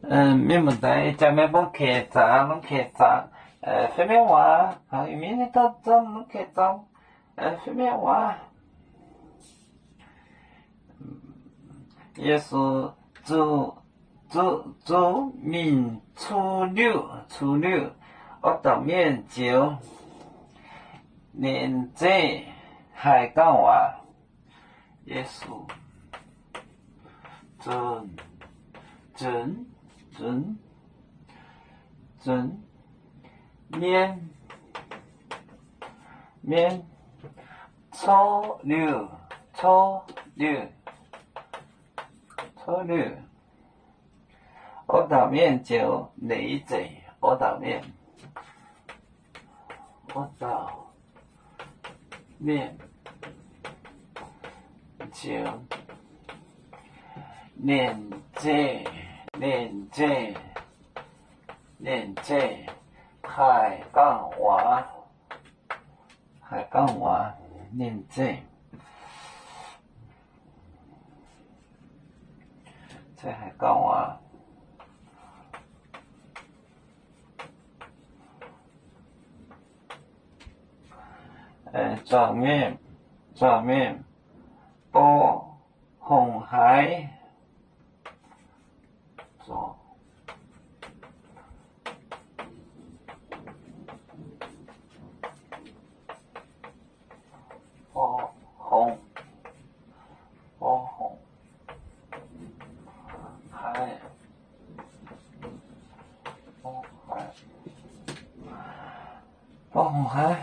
免问题，食咩要客栈，拢客栈。什么话？明天到走，拢客栈。什么话？耶稣主命初六，我到面朝年这海港话，耶稣准面初六，我到面朝你这，我到面朝年这海港话年这。这海港话，转面波红海，左波红海，波红海。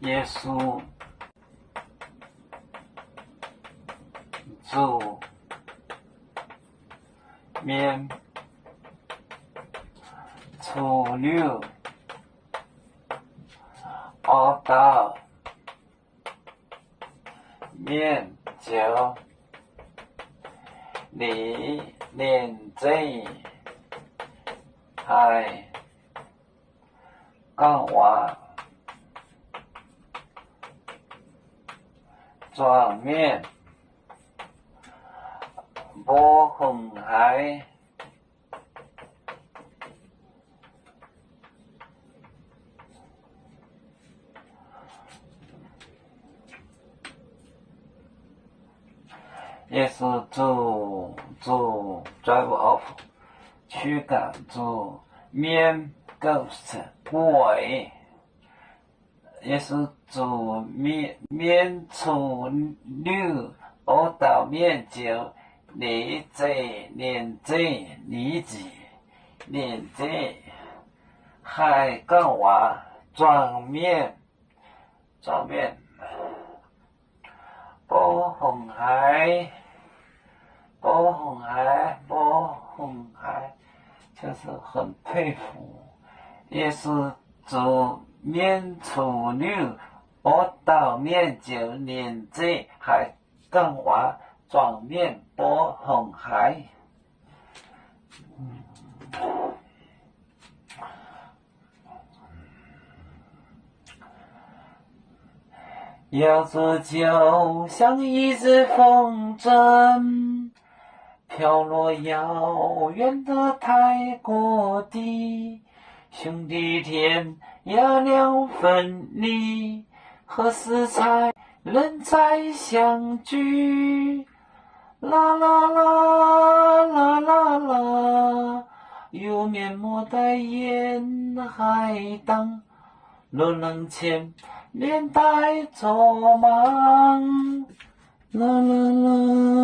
耶稣主面初六，我到面朝你年这海港话。转面波红海，也是主 drive off 驱赶主面 ghost 鬼。也是主面初六，我到面朝你这年海港话转面波红海，就是很佩服，也是主面初六，我到面朝年这海港话转面波红海。要做就像一只风筝，飘落遥远的泰国地，兄弟天涯两分离，何时才能再相聚？啦啦啦啦啦啦，有面膜的沿海荡，若能牵连带走忙，啦啦啦。